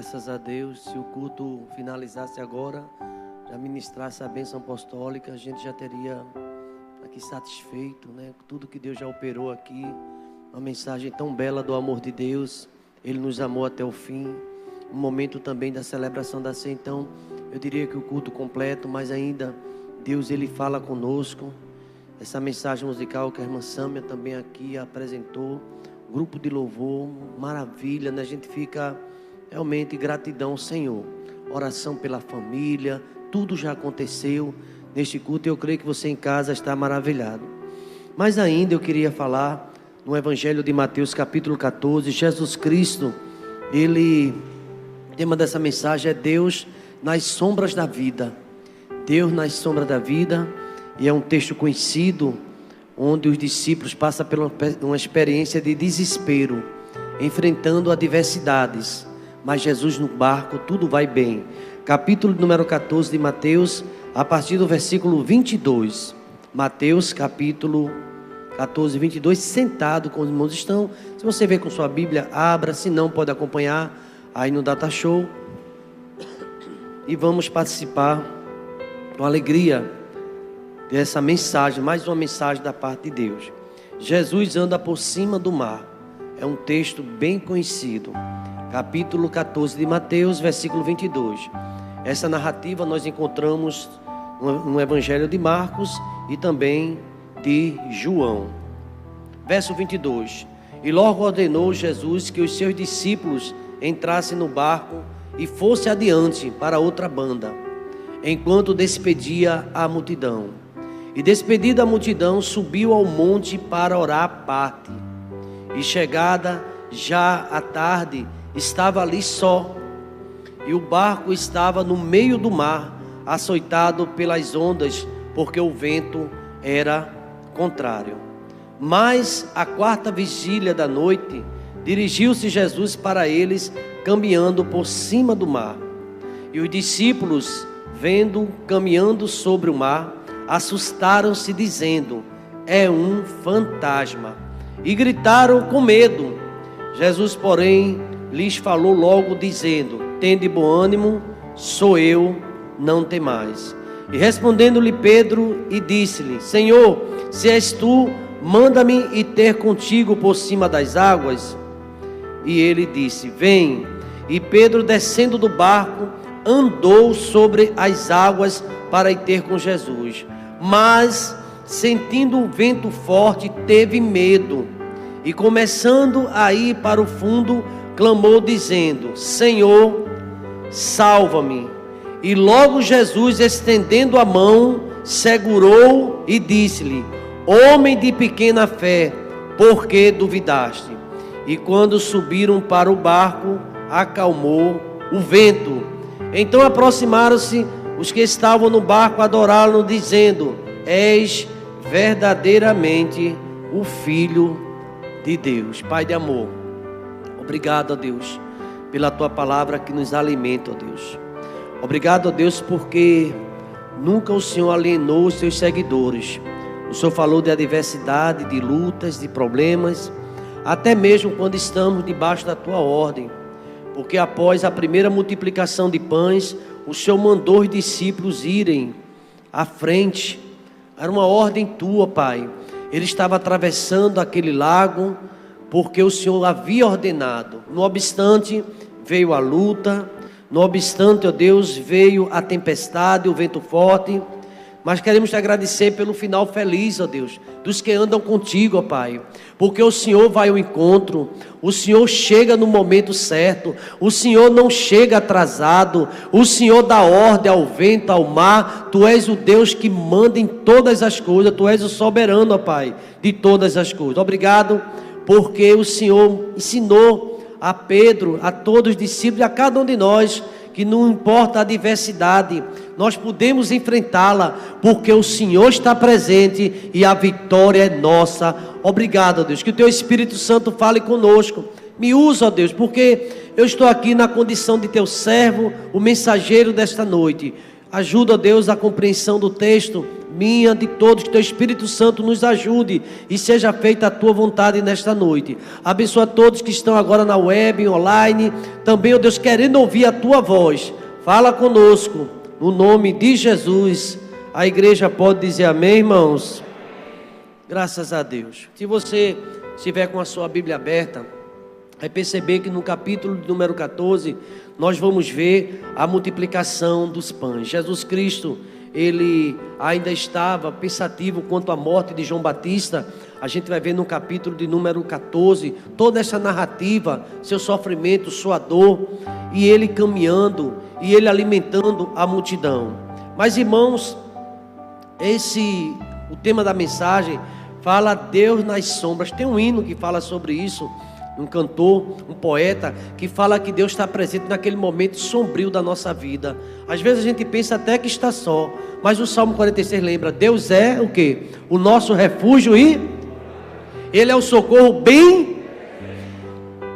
Graças a Deus, se o culto finalizasse agora, já ministrasse a bênção apostólica, a gente já teria aqui satisfeito, né? Tudo que Deus já operou aqui, uma mensagem tão bela do amor de Deus, Ele nos amou até o fim, um momento também da celebração da ceia. Então, eu diria que o culto completo, mas ainda Deus Ele fala conosco. Essa mensagem musical que a irmã Sâmia também aqui apresentou, grupo de louvor, maravilha, né? A gente fica realmente gratidão ao Senhor, oração pela família, tudo já aconteceu neste culto e eu creio que você em casa está maravilhado. Mas ainda eu queria falar no Evangelho de Mateus capítulo 14, Jesus Cristo, o tema dessa mensagem é Deus nas sombras da vida. Deus nas sombras da vida, e é um texto conhecido, onde os discípulos passam por uma experiência de desespero, enfrentando adversidades. Mas Jesus no barco, tudo vai bem. Capítulo número 14 de Mateus, a partir do versículo 22. Mateus capítulo 14, 22, sentado com os irmãos estão. Se você vê com sua Bíblia, abra, se não pode acompanhar aí no Data Show. E vamos participar com alegria dessa mensagem, mais uma mensagem da parte de Deus. Jesus anda por cima do mar. É um texto bem conhecido. Capítulo 14 de Mateus, versículo 22. Essa narrativa nós encontramos no Evangelho de Marcos e também de João. Verso 22. E logo ordenou Jesus que os seus discípulos entrassem no barco e fosse adiante para outra banda, enquanto despedia a multidão. E despedida a multidão, subiu ao monte para orar à parte. E chegada já à tarde, estava ali só, e o barco estava no meio do mar, açoitado pelas ondas, porque o vento era contrário. Mas à quarta vigília da noite, dirigiu-se Jesus para eles, caminhando por cima do mar. E os discípulos, vendo caminhando sobre o mar, assustaram-se, dizendo: é um fantasma, e gritaram com medo. Jesus, porém, lhes falou logo, dizendo: tende bom ânimo, sou eu, não temais. E respondendo-lhe Pedro, e disse-lhe: Senhor, se és tu, manda-me ir ter contigo por cima das águas. E ele disse: vem. E Pedro, descendo do barco, andou sobre as águas para ir ter com Jesus. Mas, sentindo o vento forte, teve medo. E começando a ir para o fundo, clamou dizendo: Senhor, salva-me. E logo Jesus, estendendo a mão, segurou e disse-lhe: homem de pequena fé, por que duvidaste? E quando subiram para o barco, acalmou o vento. Então aproximaram-se os que estavam no barco, adoraram, dizendo: és verdadeiramente o Filho de Deus. Pai de amor, obrigado, ó Deus, pela Tua palavra que nos alimenta, ó Deus. Obrigado, ó Deus, porque nunca o Senhor alienou os Seus seguidores. O Senhor falou de adversidade, de lutas, de problemas, até mesmo quando estamos debaixo da Tua ordem. Porque após a primeira multiplicação de pães, o Senhor mandou os discípulos irem à frente. Era uma ordem Tua, Pai. Ele estava atravessando aquele lago porque o Senhor havia ordenado. No obstante, veio a luta. No obstante, ó Deus, veio a tempestade, o vento forte. Mas queremos te agradecer pelo final feliz, ó Deus, dos que andam contigo, ó Pai. Porque o Senhor vai ao encontro, o Senhor chega no momento certo, o Senhor não chega atrasado, o Senhor dá ordem ao vento, ao mar. Tu és o Deus que manda em todas as coisas, Tu és o soberano, ó Pai, de todas as coisas. Obrigado, porque o Senhor ensinou a Pedro, a todos os discípulos, a cada um de nós, que não importa a adversidade, nós podemos enfrentá-la, porque o Senhor está presente e a vitória é nossa. Obrigado, Deus, que o Teu Espírito Santo fale conosco. Me usa, ó Deus, porque eu estou aqui na condição de Teu servo, o mensageiro desta noite. Ajuda, ó Deus, a compreensão do texto, minha, de todos, que teu Espírito Santo nos ajude e seja feita a tua vontade nesta noite. Abençoa todos que estão agora na web, online, também, ó Deus, querendo ouvir a tua voz. Fala conosco, no nome de Jesus. A igreja pode dizer amém, irmãos? Graças a Deus. Se você estiver com a sua Bíblia aberta, vai perceber que no capítulo número 14, nós vamos ver a multiplicação dos pães. Jesus Cristo, ele ainda estava pensativo quanto à morte de João Batista. A gente vai ver no capítulo de número 14, toda essa narrativa, seu sofrimento, sua dor, e ele caminhando, e ele alimentando a multidão. Mas, irmãos, o tema da mensagem fala Deus nas sombras. Tem um hino que fala sobre isso, um cantor, um poeta, que fala que Deus está presente naquele momento sombrio da nossa vida. Às vezes a gente pensa até que está só, mas o Salmo 46 lembra, Deus é o quê? O nosso refúgio e Ele é o socorro bem.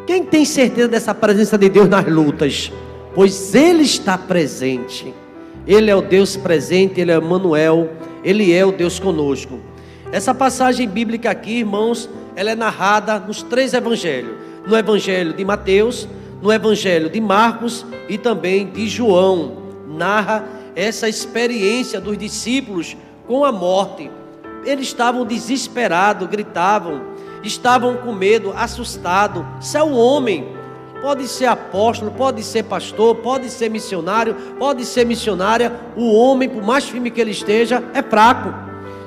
Quem tem certeza dessa presença de Deus nas lutas? Pois Ele está presente. Ele é o Deus presente, Ele é Emmanuel, Ele é o Deus conosco. Essa passagem bíblica aqui, irmãos, ela é narrada nos 3 evangelhos. No evangelho de Mateus, no evangelho de Marcos e também de João. Narra essa experiência dos discípulos com a morte. Eles estavam desesperados, gritavam, estavam com medo, assustados. Isso é um homem, pode ser apóstolo, pode ser pastor, pode ser missionário, pode ser missionária. O homem, por mais firme que ele esteja, é fraco.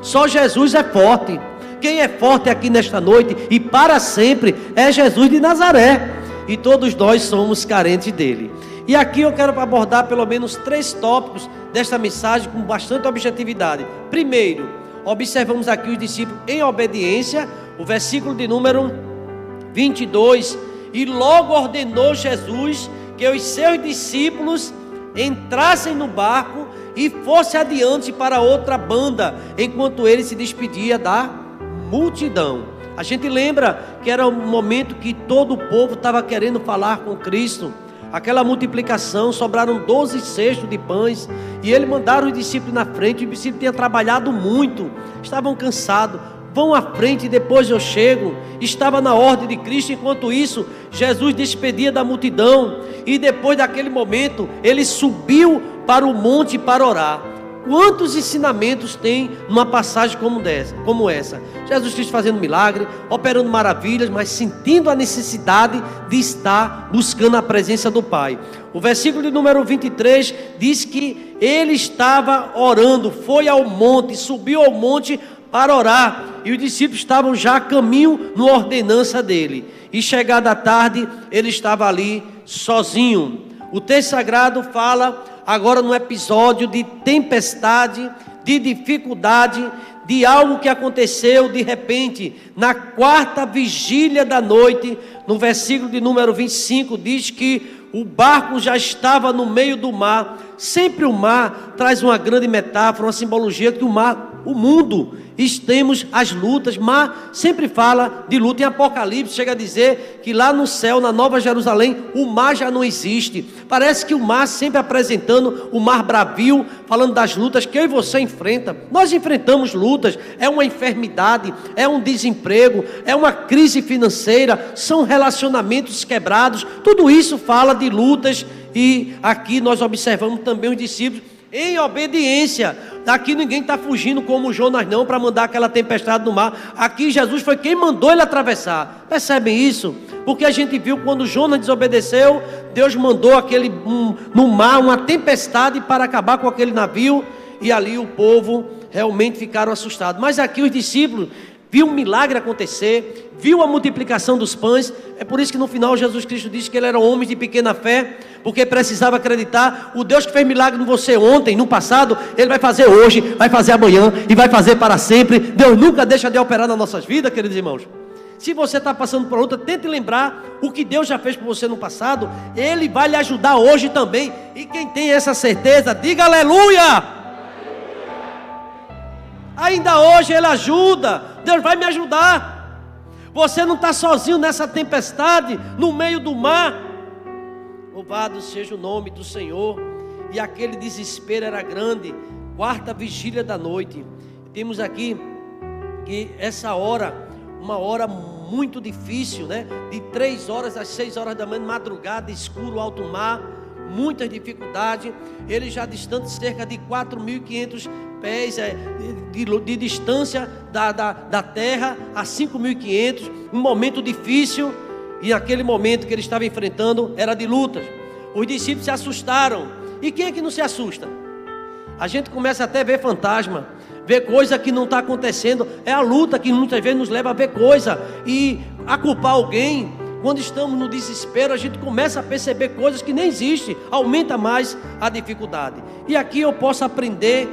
Só Jesus é forte. Quem é forte aqui nesta noite e para sempre é Jesus de Nazaré. E todos nós somos carentes dele. E aqui eu quero abordar pelo menos 3 tópicos desta mensagem com bastante objetividade. Primeiro, observamos aqui os discípulos em obediência. O versículo de número 22. E logo ordenou Jesus que os seus discípulos entrassem no barco e fosse adiante para outra banda, enquanto ele se despedia da multidão. A gente lembra que era um momento que todo o povo estava querendo falar com Cristo. Aquela multiplicação, sobraram 12 cestos de pães, e ele mandaram os discípulos na frente. Os discípulos tinham trabalhado muito, estavam cansados. Vão à frente e depois eu chego. Estava na ordem de Cristo. Enquanto isso, Jesus despedia da multidão, e depois daquele momento ele subiu para o monte para orar. Quantos ensinamentos tem numa passagem como essa? Jesus Cristo fazendo milagre, operando maravilhas, mas sentindo a necessidade de estar buscando a presença do Pai. O versículo de número 23 diz que ele estava orando, foi ao monte, subiu ao monte para orar, e os discípulos estavam já a caminho na ordenança dele. E chegada a tarde, ele estava ali sozinho. O texto sagrado fala agora no episódio de tempestade, de dificuldade, de algo que aconteceu de repente, na 4ª vigília da noite. No versículo de número 25 diz que o barco já estava no meio do mar. Sempre o mar traz uma grande metáfora, uma simbologia que o mar, o mundo, temos as lutas. Mar sempre fala de luta. Em Apocalipse chega a dizer que lá no céu, na Nova Jerusalém, o mar já não existe. Parece que o mar sempre apresentando o mar bravio, falando das lutas que eu e você enfrenta. Nós enfrentamos lutas, é uma enfermidade, é um desemprego, é uma crise financeira, são relacionamentos quebrados. Tudo isso fala de lutas. E aqui nós observamos também os discípulos em obediência. Aqui ninguém está fugindo como Jonas não, para mandar aquela tempestade no mar. Aqui Jesus foi quem mandou ele atravessar. Percebem isso? Porque a gente viu quando Jonas desobedeceu, Deus mandou no mar uma tempestade para acabar com aquele navio. E ali o povo realmente ficaram assustados. Mas aqui os discípulos viu um milagre acontecer, viu a multiplicação dos pães. É por isso que no final Jesus Cristo disse que ele era um homem de pequena fé, porque precisava acreditar. O Deus que fez milagre em você ontem, no passado, Ele vai fazer hoje, vai fazer amanhã e vai fazer para sempre. Deus nunca deixa de operar nas nossas vidas, queridos irmãos. Se você está passando por luta, tente lembrar o que Deus já fez por você no passado. Ele vai lhe ajudar hoje também. E quem tem essa certeza, diga aleluia! Ainda hoje Ele ajuda. Deus vai me ajudar. Você não está sozinho nessa tempestade, no meio do mar. Louvado seja o nome do Senhor. E aquele desespero era grande. quarta vigília da noite. Temos aqui que essa hora, uma hora muito difícil, né? De 3 horas às 6 horas da manhã, madrugada, escuro, alto mar, muita dificuldade. Ele já distante cerca de 4.500 pés de distância da terra a 5.500, um momento difícil. E aquele momento que ele estava enfrentando era de lutas. Os discípulos se assustaram. E quem é que não se assusta? A gente começa até a ver fantasma, ver coisa que não está acontecendo. É a luta que muitas vezes nos leva a ver coisa e a culpar alguém. Quando estamos no desespero, a gente começa a perceber coisas que nem existem. Aumenta mais a dificuldade. E aqui eu posso aprender,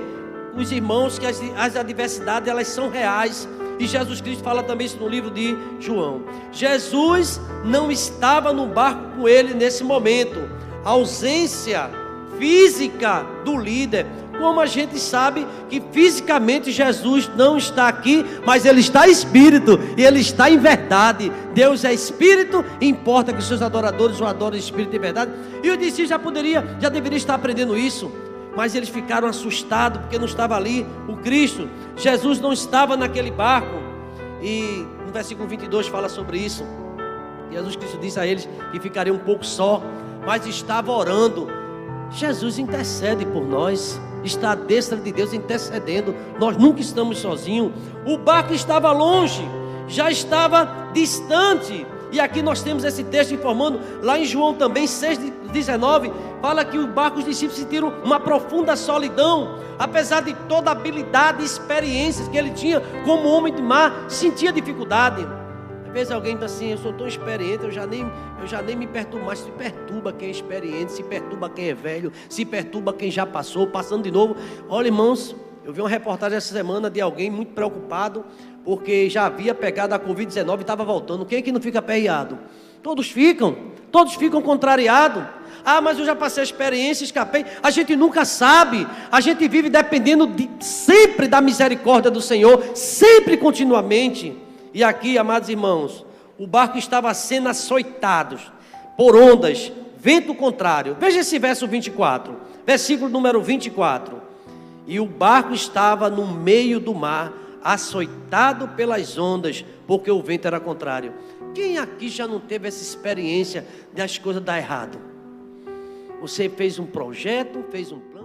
os irmãos, que as adversidades, elas são reais. E Jesus Cristo fala também isso no livro de João. Jesus não estava no barco com ele nesse momento. A ausência física do líder. Como a gente sabe que fisicamente Jesus não está aqui, mas Ele está em espírito e Ele está em verdade. Deus é espírito, importa que os seus adoradores o adorem em espírito e verdade. E os discípulos já deveriam estar aprendendo isso, mas eles ficaram assustados porque não estava ali o Cristo. Jesus não estava naquele barco. E no versículo 22 fala sobre isso. Jesus Cristo disse a eles que ficaria um pouco só, mas estava orando. Jesus intercede por nós, está à destra de Deus intercedendo. Nós nunca estamos sozinhos. O barco estava longe, já estava distante. E aqui nós temos esse texto informando, lá em João também 6,19, fala que o barco, os discípulos sentiram uma profunda solidão. Apesar de toda a habilidade e experiências que ele tinha como homem de mar, sentia dificuldade. Às vezes alguém diz assim: eu sou tão experiente, eu já nem me perturbo mais. Se perturba quem é experiente, se perturba quem é velho, se perturba quem já passou, passando de novo. Olha, irmãos, eu vi uma reportagem essa semana de alguém muito preocupado, porque já havia pegado a Covid-19 e estava voltando. Quem é que não fica aperreado? Todos ficam contrariados. Ah, mas eu já passei a experiência, escapei. A gente nunca sabe. A gente vive dependendo sempre da misericórdia do Senhor, sempre, continuamente. E aqui, amados irmãos, o barco estava sendo açoitado por ondas, vento contrário. Veja esse verso 24, versículo número 24. E o barco estava no meio do mar, açoitado pelas ondas, porque o vento era contrário. Quem aqui já não teve essa experiência de as coisas dar errado? Você fez um projeto, fez um plano.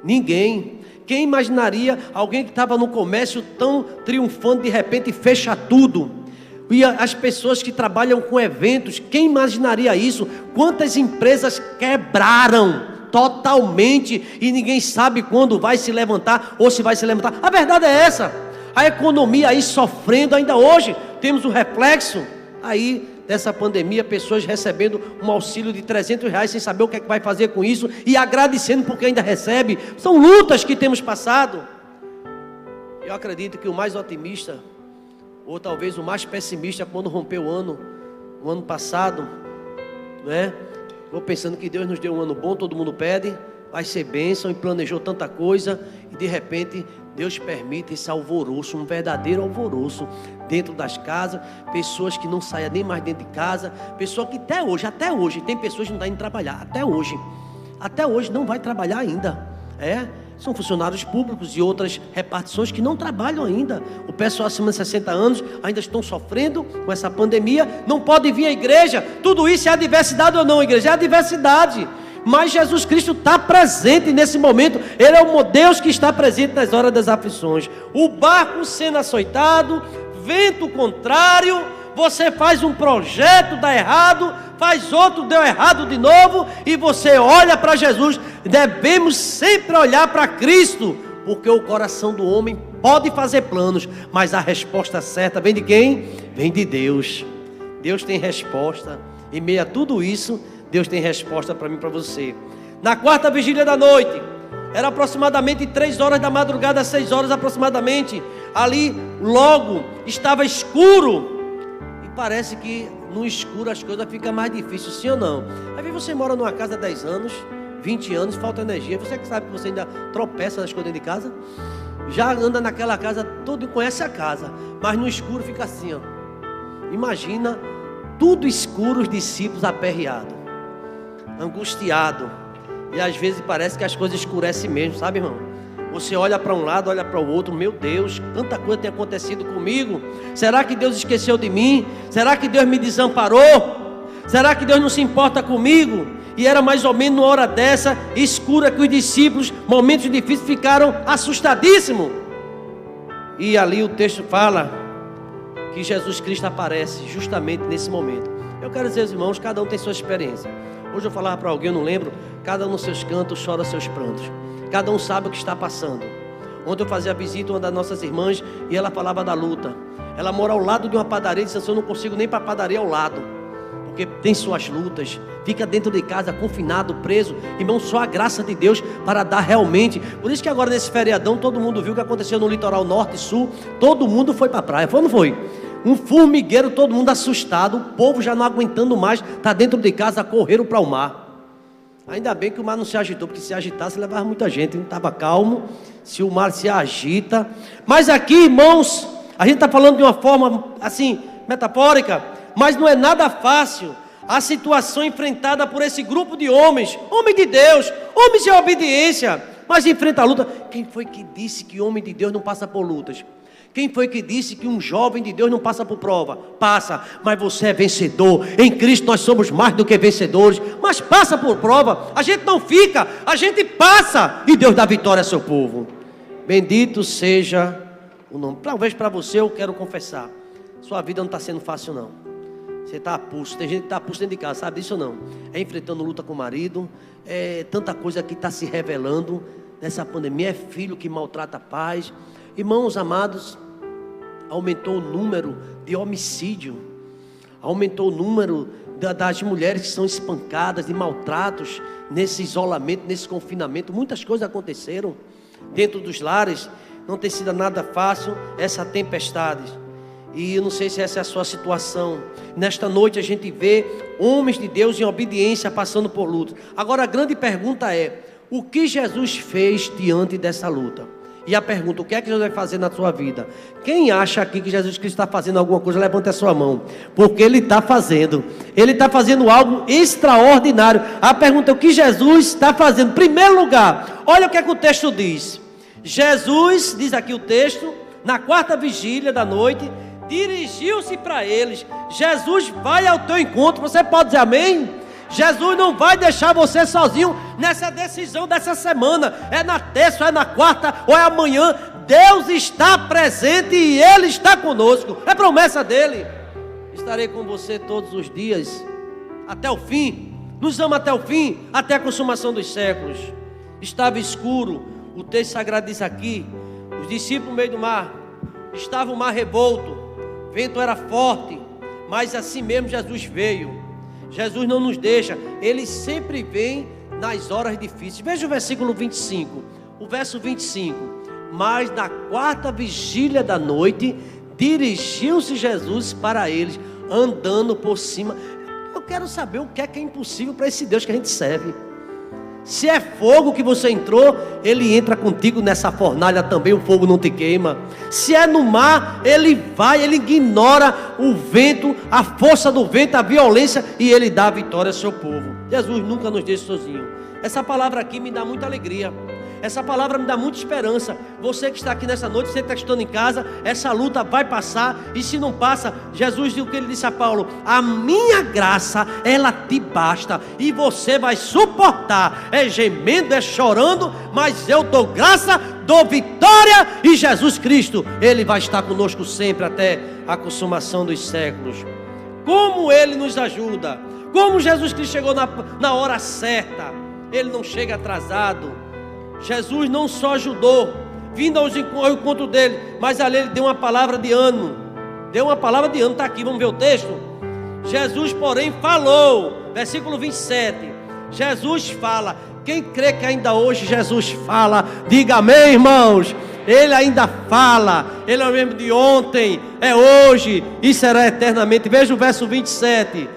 Ninguém. Quem imaginaria alguém que estava no comércio tão triunfante, de repente fecha tudo? E as pessoas que trabalham com eventos, quem imaginaria isso? Quantas empresas quebraram totalmente e ninguém sabe quando vai se levantar ou se vai se levantar. A verdade é essa. A economia aí sofrendo, ainda hoje temos o reflexo aí dessa pandemia, pessoas recebendo um auxílio de R$300 sem saber o que é que vai fazer com isso e agradecendo porque ainda recebe. São lutas que temos passado. Eu acredito que o mais otimista, ou talvez o mais pessimista, quando rompeu o ano passado, né? Vou pensando que Deus nos deu um ano bom, todo mundo pede, vai ser bênção, e planejou tanta coisa, e de repente Deus permite esse alvoroço, um verdadeiro alvoroço dentro das casas, pessoas que não saiam nem mais dentro de casa, pessoas que até hoje, tem pessoas que não estão indo trabalhar, até hoje não vai trabalhar ainda, são funcionários públicos e outras repartições que não trabalham ainda. O pessoal acima de 60 anos ainda estão sofrendo com essa pandemia, não podem vir à igreja. Tudo isso é adversidade ou não, igreja? É adversidade. Mas Jesus Cristo está presente nesse momento. Ele é o Deus que está presente nas horas das aflições. O barco sendo açoitado, vento contrário, você faz um projeto, dá errado, faz outro, deu errado de novo, e você olha para Jesus. Devemos sempre olhar para Cristo, porque o coração do homem pode fazer planos, mas a resposta certa vem de quem? Vem de Deus. Deus tem resposta. Em meio a tudo isso, Deus tem resposta para mim e para você. Na quarta vigília da noite, era aproximadamente 3 horas da madrugada, 6 horas aproximadamente. Ali logo estava escuro. E parece que no escuro as coisas ficam mais difíceis, sim ou não? Às vezes você mora numa casa há 10 anos, 20 anos, falta energia. Você que sabe que você ainda tropeça nas coisas dentro de casa. Já anda naquela casa, todo conhece a casa, mas no escuro fica assim, ó. Imagina tudo escuro, os discípulos aperreados, angustiados. E às vezes parece que as coisas escurecem mesmo, sabe, irmão? Você olha para um lado, olha para o outro. Meu Deus, tanta coisa tem acontecido comigo. Será que Deus esqueceu de mim? Será que Deus me desamparou? Será que Deus não se importa comigo? E era mais ou menos numa hora dessa, escura, que os discípulos, momentos difíceis, ficaram assustadíssimos. E ali o texto fala que Jesus Cristo aparece justamente nesse momento. Eu quero dizer, irmãos, cada um tem sua experiência. Hoje eu falava para alguém, eu não lembro, cada um nos seus cantos chora seus prantos. Cada um sabe o que está passando. Ontem eu fazia visita a uma das nossas irmãs e ela falava da luta. Ela mora ao lado de uma padaria e disse assim: eu não consigo nem para a padaria ao lado, porque tem suas lutas. Fica dentro de casa, confinado, preso. Irmão, só a graça de Deus para dar realmente. Por isso que agora nesse feriadão todo mundo viu o que aconteceu no litoral norte e sul. Todo mundo foi para a praia, foi ou não foi? Um formigueiro, todo mundo assustado. O povo já não aguentando mais, está dentro de casa, correram para o mar. Ainda bem que o mar não se agitou, porque se agitasse levava muita gente. Não estava calmo. Se o mar se agita. Mas aqui, irmãos, a gente está falando de uma forma assim, metafórica, mas não é nada fácil a situação enfrentada por esse grupo de homens de Deus, homens de obediência, mas enfrenta a luta. Quem foi que disse que homem de Deus não passa por lutas? Quem foi que disse que um jovem de Deus não passa por prova? Passa, mas você é vencedor. Em Cristo nós somos mais do que vencedores. Mas passa por prova. A gente não fica, a gente passa. E Deus dá vitória ao seu povo. Bendito seja o nome. Talvez para você, eu quero confessar, sua vida não está sendo fácil não. Você está a pulso. Tem gente que está a pulso dentro de casa, sabe disso ou não? É enfrentando luta com o marido. É tanta coisa que está se revelando nessa pandemia. É filho que maltrata pais. Irmãos amados, aumentou o número de homicídio, aumentou o número das mulheres que são espancadas, de maltratos, nesse isolamento, nesse confinamento. Muitas coisas aconteceram dentro dos lares. Não tem sido nada fácil essa tempestade. E eu não sei se essa é a sua situação. Nesta noite a gente vê homens de Deus em obediência passando por luta. Agora a grande pergunta é: o que Jesus fez diante dessa luta? E a pergunta: o que é que Jesus vai fazer na sua vida? Quem acha aqui que Jesus Cristo está fazendo alguma coisa, levante a sua mão. Porque Ele está fazendo. Ele está fazendo algo extraordinário. A pergunta é: o que Jesus está fazendo? Em primeiro lugar, olha o que é que o texto diz. Jesus, diz aqui o texto, na quarta vigília da noite, dirigiu-se para eles. Jesus vai ao teu encontro. Você pode dizer amém? Jesus não vai deixar você sozinho nessa decisão dessa semana. É na terça, ou é na quarta, ou é amanhã. Deus está presente e Ele está conosco. É promessa dEle. Estarei com você todos os dias, até o fim. Nos ama até o fim, até a consumação dos séculos. Estava escuro. O texto sagrado diz aqui: os discípulos no meio do mar. Estava o mar revolto. O vento era forte. Mas assim mesmo Jesus veio. Jesus não nos deixa, Ele sempre vem nas horas difíceis. Veja o versículo 25, o verso 25. Mas na quarta vigília da noite, dirigiu-se Jesus para eles, andando por cima. Eu quero saber o que é impossível para esse Deus que a gente serve. Se é fogo que você entrou, Ele entra contigo nessa fornalha também, o fogo não te queima. Se é no mar, Ele vai, Ele ignora o vento, a força do vento, a violência, e Ele dá a vitória ao seu povo. Jesus nunca nos deixa sozinho. Essa palavra aqui me dá muita alegria. Essa palavra me dá muita esperança. Você que está aqui nessa noite, você que está estando em casa, essa luta vai passar. E se não passa, Jesus viu o que Ele disse a Paulo: a minha graça, ela te basta. E você vai suportar. É gemendo, é chorando, mas eu dou graça, dou vitória. E Jesus Cristo, Ele vai estar conosco sempre até a consumação dos séculos. Como Ele nos ajuda. Como Jesus Cristo chegou na hora certa. Ele não chega atrasado. Jesus não só ajudou, vindo ao encontro dele, mas ali Ele deu uma palavra de ânimo. Deu uma palavra de ânimo, está aqui, vamos ver o texto. Jesus, porém, falou, versículo 27. Jesus fala. Quem crê que ainda hoje Jesus fala, diga amém, irmãos. Ele ainda fala. Ele é o mesmo de ontem, é hoje e será eternamente. Veja o verso 27.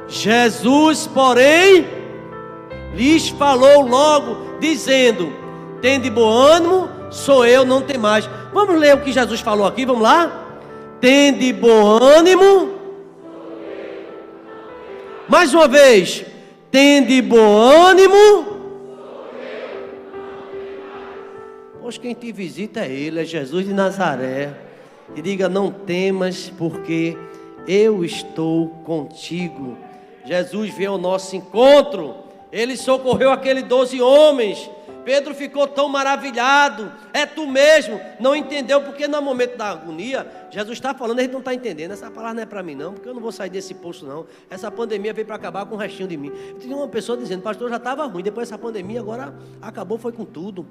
Jesus, porém, lhes falou logo, dizendo: tende bom ânimo, sou eu, não tem mais. Vamos ler o que Jesus falou aqui, vamos lá? Tende bom ânimo, Mais uma vez, tende bom ânimo. Pois quem te visita é Ele, é Jesus de Nazaré. E diga: não temas, porque eu estou contigo. Jesus veio ao nosso encontro. Ele socorreu aqueles 12 homens. Pedro ficou tão maravilhado. É tu mesmo. Não entendeu, porque no momento da agonia, Jesus está falando, a gente não está entendendo. Essa palavra não é para mim não, porque eu não vou sair desse posto não. Essa pandemia veio para acabar com o restinho de mim. Eu tinha uma pessoa dizendo: pastor, já estava ruim, depois dessa pandemia, agora acabou, foi com tudo.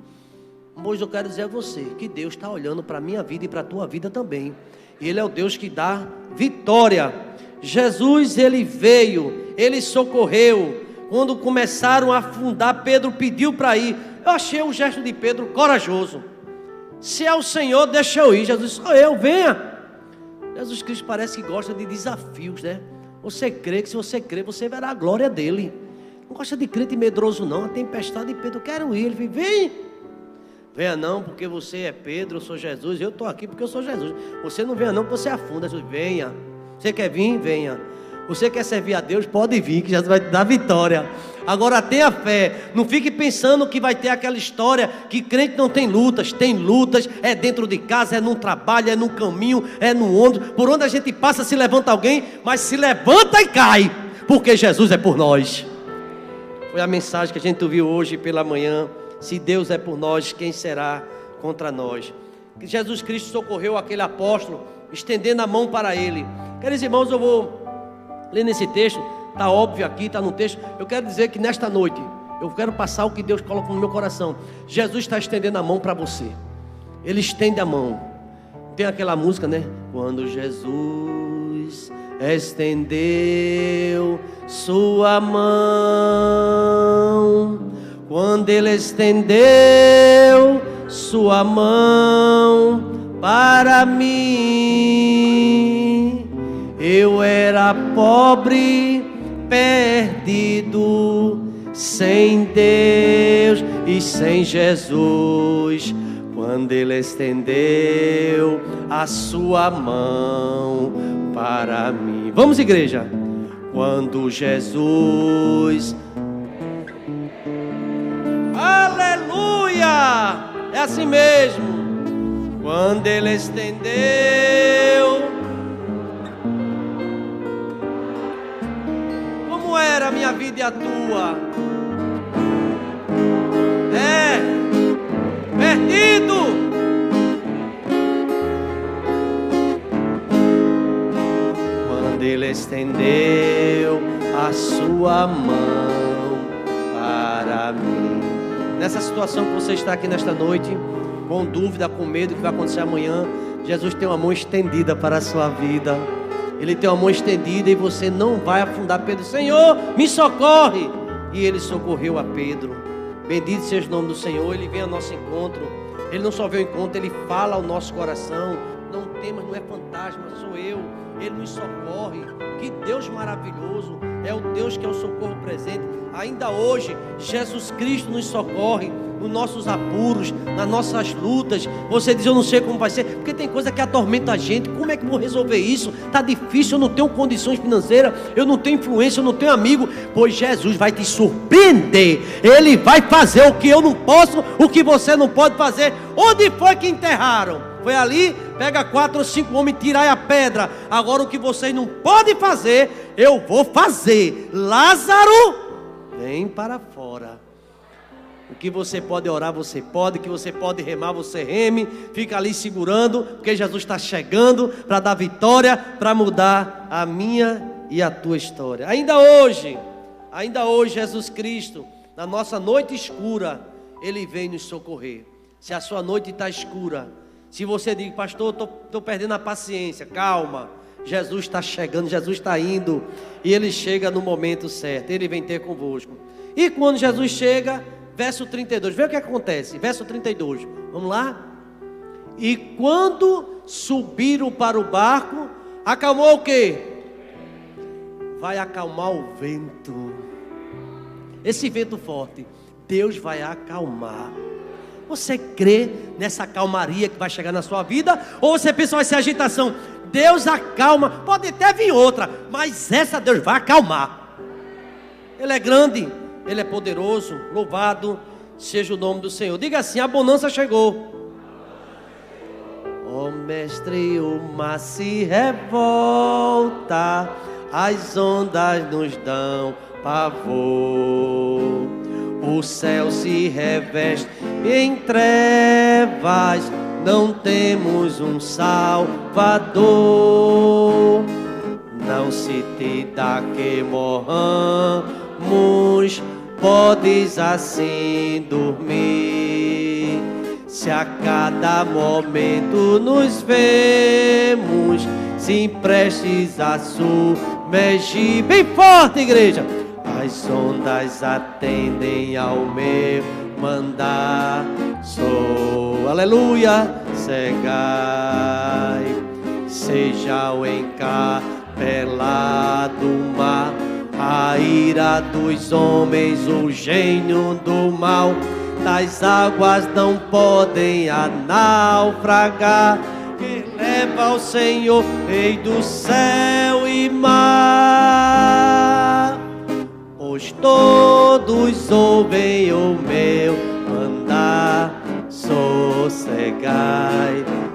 Pois eu quero dizer a você que Deus está olhando para a minha vida e para a tua vida também. E Ele é o Deus que dá vitória. Jesus, Ele veio, Ele socorreu. Quando começaram a afundar, Pedro pediu para ir. Eu achei o gesto de Pedro corajoso. Se é o Senhor, deixa eu ir. Jesus disse: sou eu, venha. Jesus Cristo parece que gosta de desafios, né? Você crê que se você crer, você verá a glória dEle. Não gosta de crente medroso não. A tempestade de Pedro: eu quero ir. Ele falou: vem. Venha não, porque você é Pedro, eu sou Jesus. Eu estou aqui porque eu sou Jesus. Você não venha não, porque você afunda. Jesus: venha. Você quer vir? Venha. Você quer servir a Deus? Pode vir, que Jesus vai te dar vitória. Agora tenha fé. Não fique pensando que vai ter aquela história que crente não tem lutas. Tem lutas, é dentro de casa, é no trabalho, é no caminho, é no ônibus. Por onde a gente passa, se levanta alguém, mas se levanta e cai, porque Jesus é por nós. Foi a mensagem que a gente ouviu hoje pela manhã. Se Deus é por nós, quem será contra nós? Que Jesus Cristo socorreu aquele apóstolo, estendendo a mão para ele. Queridos irmãos, eu vou ler nesse texto, está óbvio aqui, está no texto. Eu quero dizer que nesta noite, eu quero passar o que Deus coloca no meu coração. Jesus está estendendo a mão para você. Ele estende a mão. Tem aquela música, né? Quando Jesus estendeu sua mão, quando Ele estendeu sua mão para mim, eu era pobre, perdido, sem Deus e sem Jesus. Quando Ele estendeu a sua mão para mim. Vamos, igreja. Quando Jesus... Aleluia! É assim mesmo. Quando Ele estendeu... Como era a minha vida e a tua? Perdido. Quando Ele estendeu a sua mão para mim. Nessa situação que você está aqui nesta noite, com dúvida, com medo do que vai acontecer amanhã, Jesus tem uma mão estendida para a sua vida. Ele tem uma mão estendida e você não vai afundar. Pedro: Senhor, me socorre. E Ele socorreu a Pedro. Bendito seja o nome do Senhor. Ele vem ao nosso encontro. Ele não só vê o encontro, Ele fala ao nosso coração. Não temas, não é fantasma, sou eu. Ele nos socorre. Que Deus maravilhoso. É o Deus que é o socorro presente. Ainda hoje, Jesus Cristo nos socorre nos nossos apuros, nas nossas lutas. Você diz: eu não sei como vai ser, porque tem coisa que atormenta a gente. Como é que eu vou resolver isso? Está difícil, eu não tenho condições financeiras, eu não tenho influência, eu não tenho amigo. Pois Jesus vai te surpreender. Ele vai fazer o que eu não posso, o que você não pode fazer. Onde foi que enterraram? Foi ali? Pega 4 ou 5 homens e tirai a pedra. Agora o que vocês não podem fazer, eu vou fazer. Lázaro, vem para fora. O que você pode orar, você pode. O que você pode remar, você reme. Fica ali segurando, porque Jesus está chegando para dar vitória, para mudar a minha e a tua história. Ainda hoje, Jesus Cristo, na nossa noite escura, Ele vem nos socorrer. Se a sua noite está escura, se você diz: pastor, estou perdendo a paciência, calma. Jesus está chegando, Jesus está indo. E Ele chega no momento certo. Ele vem ter convosco. E quando Jesus chega, verso 32, vê o que acontece. Verso 32, vamos lá. E quando subiram para o barco, acalmou o quê? Vai acalmar o vento. Esse vento forte, Deus vai acalmar. Você crê nessa calmaria que vai chegar na sua vida? Ou você pensa que vai ser agitação? Deus acalma. Pode até vir outra, mas essa Deus vai acalmar. Ele é grande, Ele é poderoso. Louvado seja o nome do Senhor. Diga assim: a bonança chegou. Ó mestre, o mar se revolta, as ondas nos dão pavor. O céu se reveste em trevas, não temos um Salvador. Não se te dá que morramos, podes assim dormir. Se a cada momento nos vemos, se prestes a submergir. Bem forte, igreja! As ondas atendem ao meu mandar. Sou, aleluia, cegai. Seja o encapelado mar, a ira dos homens, o gênio do mal. Das águas não podem naufragar. Que leva o Senhor, Rei do céu e mar. Pois todos ouvem o meu mandar. Sossegai,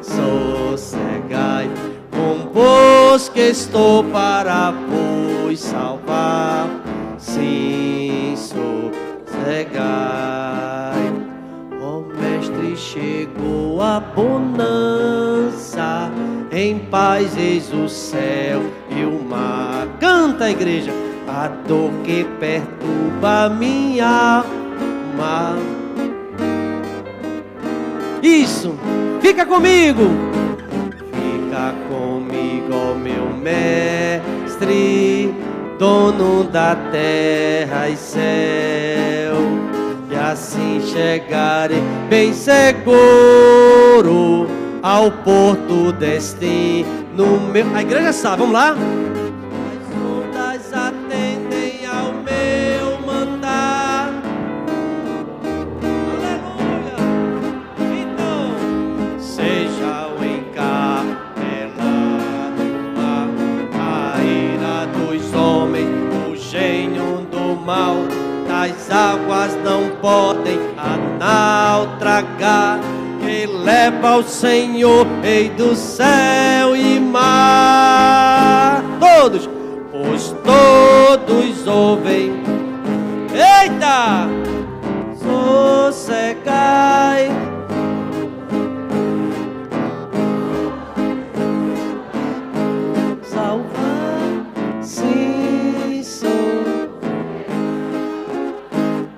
sossegai, convosco estou para vos salvar. Sim, sossegai. Ó mestre, chegou a bonança, em paz eis o céu e o mar. Canta, igreja. A dor que perturba minha alma. Isso, fica comigo. Fica comigo, ó meu mestre, dono da terra e céu. E assim chegarei bem seguro ao porto destino meu. A igreja sabe, vamos lá? As ondas atendem ao meu mandar. Aleluia! Então, seja o encapelado mar, a ira dos homens, o gênio do mal. As águas não podem naufragar. Que leva o Senhor, Rei do céu e mar. Todos, pois todos ouvem. Eita! Sossegai. Salvar, sim, sou.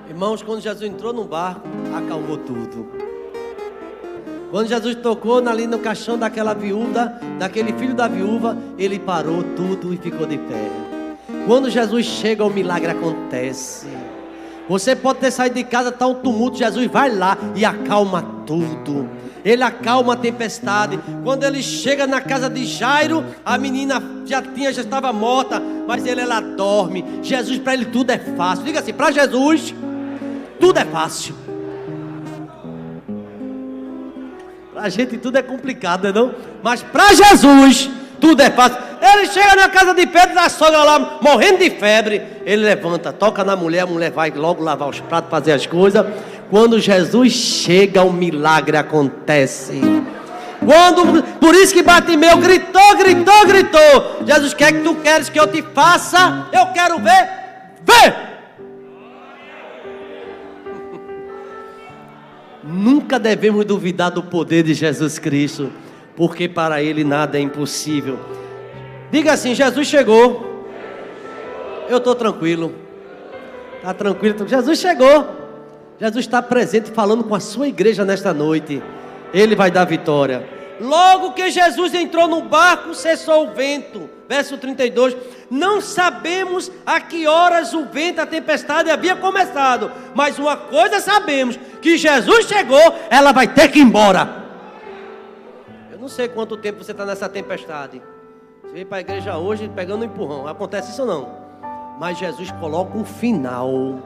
Irmãos, quando Jesus entrou no barco, acalmou tudo. Quando Jesus tocou ali no caixão daquela viúva, daquele filho da viúva, ele parou tudo e ficou de pé. Quando Jesus chega, o milagre acontece. Você pode ter saído de casa, está um tumulto, Jesus vai lá e acalma tudo. Ele acalma a tempestade. Quando ele chega na casa de Jairo, a menina já estava morta, mas ela dorme. Jesus, para ele tudo é fácil. Diga assim, para Jesus tudo é fácil. A gente tudo é complicado, não? Mas para Jesus tudo é fácil. Ele chega na casa de Pedro, da sogra lá morrendo de febre. Ele levanta, toca na mulher, a mulher vai logo lavar os pratos, fazer as coisas. Quando Jesus chega, o milagre acontece. Por isso que Bartimeu gritou. Jesus, o que é que tu queres que eu te faça? Eu quero ver. Vê! Nunca devemos duvidar do poder de Jesus Cristo, porque para Ele nada é impossível. Diga assim: Jesus chegou. Eu estou tranquilo. Está tranquilo? Jesus chegou. Jesus está presente, falando com a sua igreja nesta noite. Ele vai dar vitória. Logo que Jesus entrou no barco, cessou o vento. Verso 32. Não sabemos a que horas o vento, a tempestade havia começado, mas uma coisa sabemos, que Jesus chegou, ela vai ter que ir embora. Eu não sei quanto tempo você está nessa tempestade. Você veio para a igreja hoje pegando um empurrão. Acontece isso ou não? Mas Jesus coloca um final.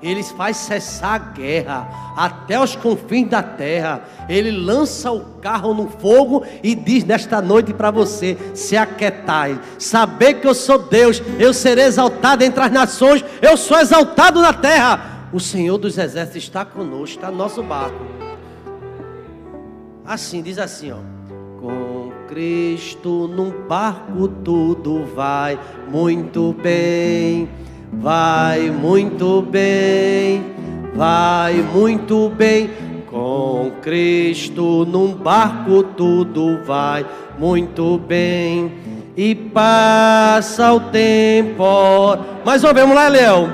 Ele faz cessar a guerra até os confins da terra. Ele lança o carro no fogo e diz nesta noite para você: se aquietai, saber que eu sou Deus, eu serei exaltado entre as nações, eu sou exaltado na terra. O Senhor dos Exércitos está conosco, está no nosso barco. Assim, diz assim, ó: com Cristo num barco tudo vai muito bem. Vai muito bem, vai muito bem. Com Cristo num barco tudo vai muito bem. E passa o tempo. Mais uma vez, vamos lá, Leão.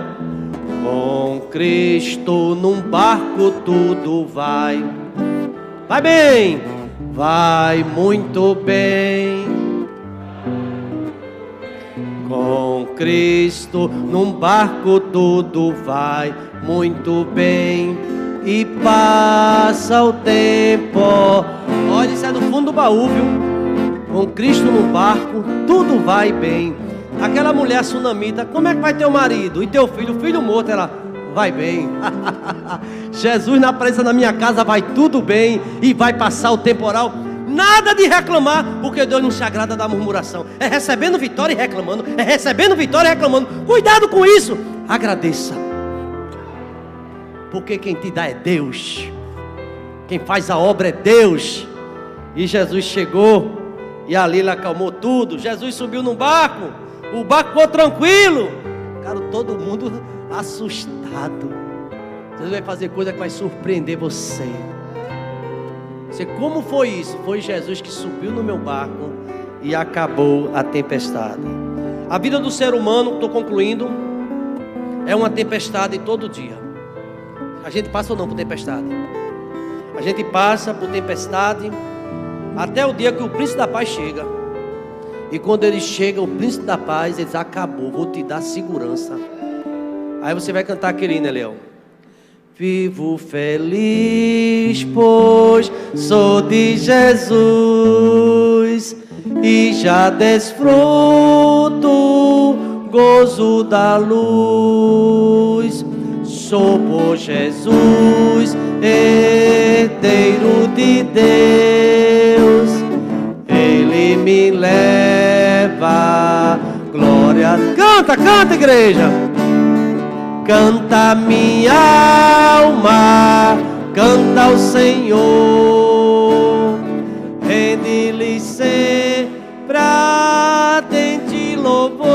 Com Cristo num barco tudo vai bem, vai muito bem. Com Cristo num barco tudo vai muito bem. E passa o tempo. Olha, isso é do fundo do baú, viu? Com Cristo num barco tudo vai bem. Aquela mulher sunamita, como é que vai teu marido? E teu filho? Filho morto, ela vai bem. Jesus na presença da minha casa vai tudo bem. E vai passar o temporal. Nada de reclamar, porque Deus não se agrada da murmuração. É recebendo vitória e reclamando. É recebendo vitória e reclamando. Cuidado com isso. Agradeça. Porque quem te dá é Deus. Quem faz a obra é Deus. E Jesus chegou e ali ele acalmou tudo. Jesus subiu num barco. O barco ficou tranquilo. Cara, todo mundo assustado. Jesus vai fazer coisa que vai surpreender você. Como foi isso? Foi Jesus que subiu no meu barco e acabou a tempestade. A vida do ser humano, estou concluindo, é uma tempestade todo dia. A gente passa ou não por tempestade? A gente passa por tempestade até o dia que o príncipe da paz chega. E quando ele chega, o príncipe da paz, ele diz: acabou, vou te dar segurança. Aí você vai cantar aquele, né, Leão? Vivo feliz, pois sou de Jesus e já desfruto gozo da luz. Sou por Jesus, herdeiro de Deus. Ele me leva, glória. Canta, canta, igreja. Canta minha alma, canta ao Senhor, rende-lhe sempre ardente louvor.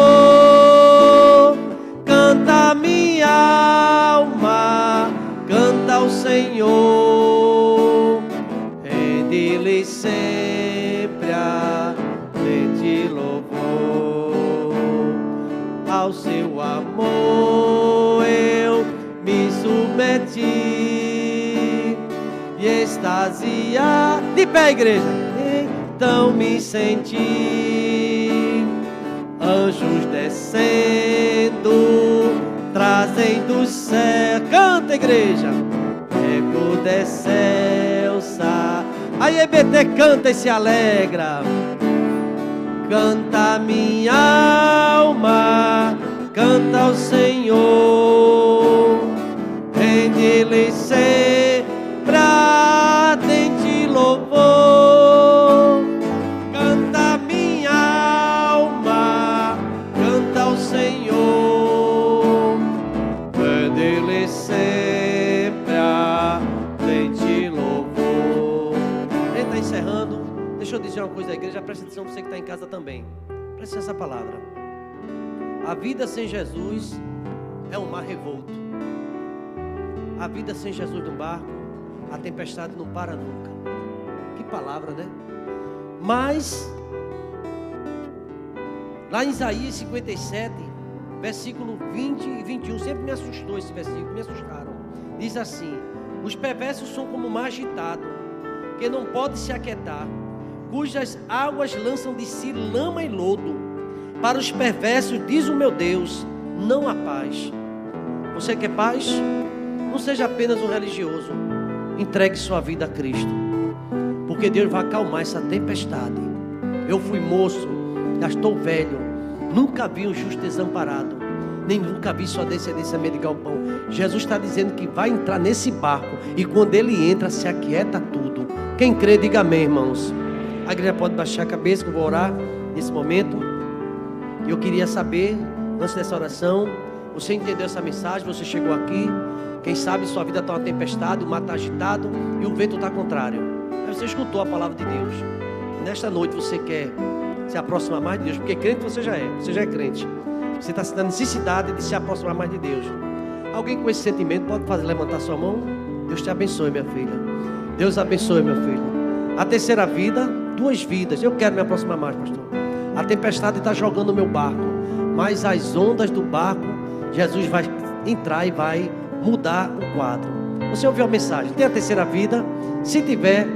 Canta minha alma, canta ao Senhor, rende-lhe sempre ardente louvor. Ao seu amor eu me submeti e extasiar. De pé, igreja. Então me senti anjos descendo, trazendo o céu. Canta, igreja. Eco de Celsa. Aí EBT canta e se alegra. Canta minha alma, canta ao Senhor, rende-lhe sempre ardente louvor. Canta minha alma, canta ao Senhor, rende-lhe sempre ardente louvor. Ele está encerrando. Deixa eu dizer uma coisa à igreja, presta atenção, você que está em casa também. Presta essa palavra. A vida sem Jesus é um mar revolto. A vida sem Jesus no barco, a tempestade não para nunca. Que palavra, né? Mas, lá em Isaías 57, versículo 20 e 21, sempre me assustou esse versículo, me assustaram. Diz assim: os perversos são como o mar agitado, que não pode se aquietar, cujas águas lançam de si lama e lodo. Para os perversos, diz o meu Deus, não há paz. Você quer paz? Não seja apenas um religioso. Entregue sua vida a Cristo, porque Deus vai acalmar essa tempestade. Eu fui moço, já estou velho, nunca vi um justo desamparado, nem nunca vi sua descendência mendigar o pão. Jesus está dizendo que vai entrar nesse barco, e quando ele entra, se aquieta tudo. Quem crê, diga amém, irmãos. A igreja pode baixar a cabeça, que eu vou orar nesse momento. Eu queria saber, antes dessa oração, você entendeu essa mensagem? Você chegou aqui, quem sabe sua vida está uma tempestade, o mar está agitado e o vento está contrário. Mas você escutou a palavra de Deus. Nesta noite você quer se aproximar mais de Deus, porque crente você já é crente. Você está sentindo a necessidade de se aproximar mais de Deus. Alguém com esse sentimento pode levantar sua mão? Deus te abençoe, minha filha. Deus abençoe, meu filho. A terceira vida, 2 vidas. Eu quero me aproximar mais, pastor. A tempestade está jogando o meu barco, mas as ondas do barco, Jesus vai entrar e vai mudar o quadro. Você ouviu a mensagem? Tem a terceira vida? Se tiver,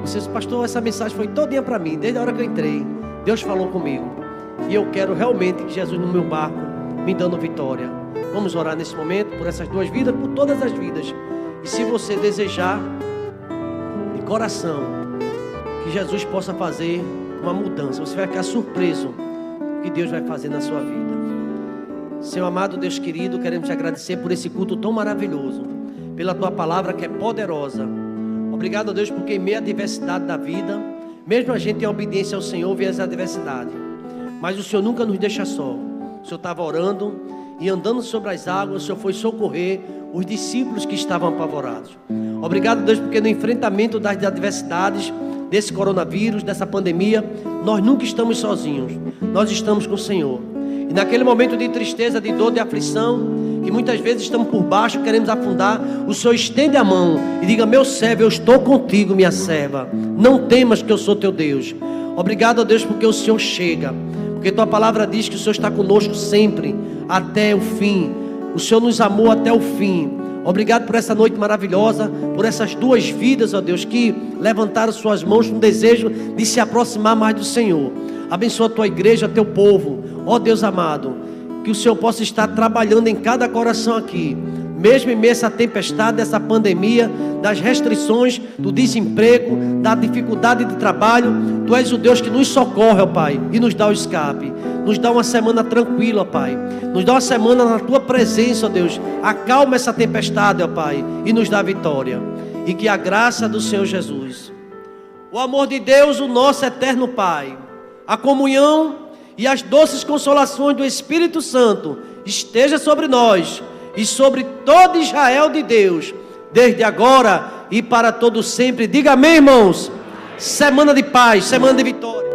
você diz, pastor, essa mensagem foi todinha para mim, desde a hora que eu entrei. Deus falou comigo. E eu quero realmente que Jesus no meu barco me dando vitória. Vamos orar nesse momento por essas 2 vidas, por todas as vidas. E se você desejar de coração que Jesus possa fazer uma mudança, você vai ficar surpreso o que Deus vai fazer na sua vida. Senhor amado, Deus querido, queremos te agradecer por esse culto tão maravilhoso, pela tua palavra que é poderosa. Obrigado, Deus, porque em meio à adversidade da vida, mesmo a gente em obediência ao Senhor, vê essa adversidade, mas o Senhor nunca nos deixa só. O Senhor estava orando e andando sobre as águas, o Senhor foi socorrer os discípulos que estavam apavorados. Obrigado, Deus, porque no enfrentamento das adversidades, desse coronavírus, dessa pandemia, nós nunca estamos sozinhos, nós estamos com o Senhor. E naquele momento de tristeza, de dor, de aflição, que muitas vezes estamos por baixo, queremos afundar, o Senhor estende a mão e diga, meu servo, eu estou contigo, minha serva, não temas que eu sou teu Deus. Obrigado a Deus porque o Senhor chega, porque tua palavra diz que o Senhor está conosco sempre, até o fim. O Senhor nos amou até o fim. Obrigado por essa noite maravilhosa, por essas 2 vidas, ó Deus, que levantaram suas mãos com desejo de se aproximar mais do Senhor. Abençoa a tua igreja, teu povo, ó Deus amado, que o Senhor possa estar trabalhando em cada coração aqui, mesmo em meio a essa tempestade, dessa pandemia, das restrições, do desemprego, da dificuldade de trabalho. Tu és o Deus que nos socorre, ó Pai, e nos dá o escape. Nos dá uma semana tranquila, ó Pai. Nos dá uma semana na tua presença, ó Deus. Acalma essa tempestade, ó Pai, e nos dá vitória. E que a graça do Senhor Jesus, o amor de Deus, o nosso eterno Pai, a comunhão e as doces consolações do Espírito Santo esteja sobre nós e sobre todo Israel de Deus, desde agora e para todo sempre. Diga amém, irmãos. Semana de paz, semana de vitória.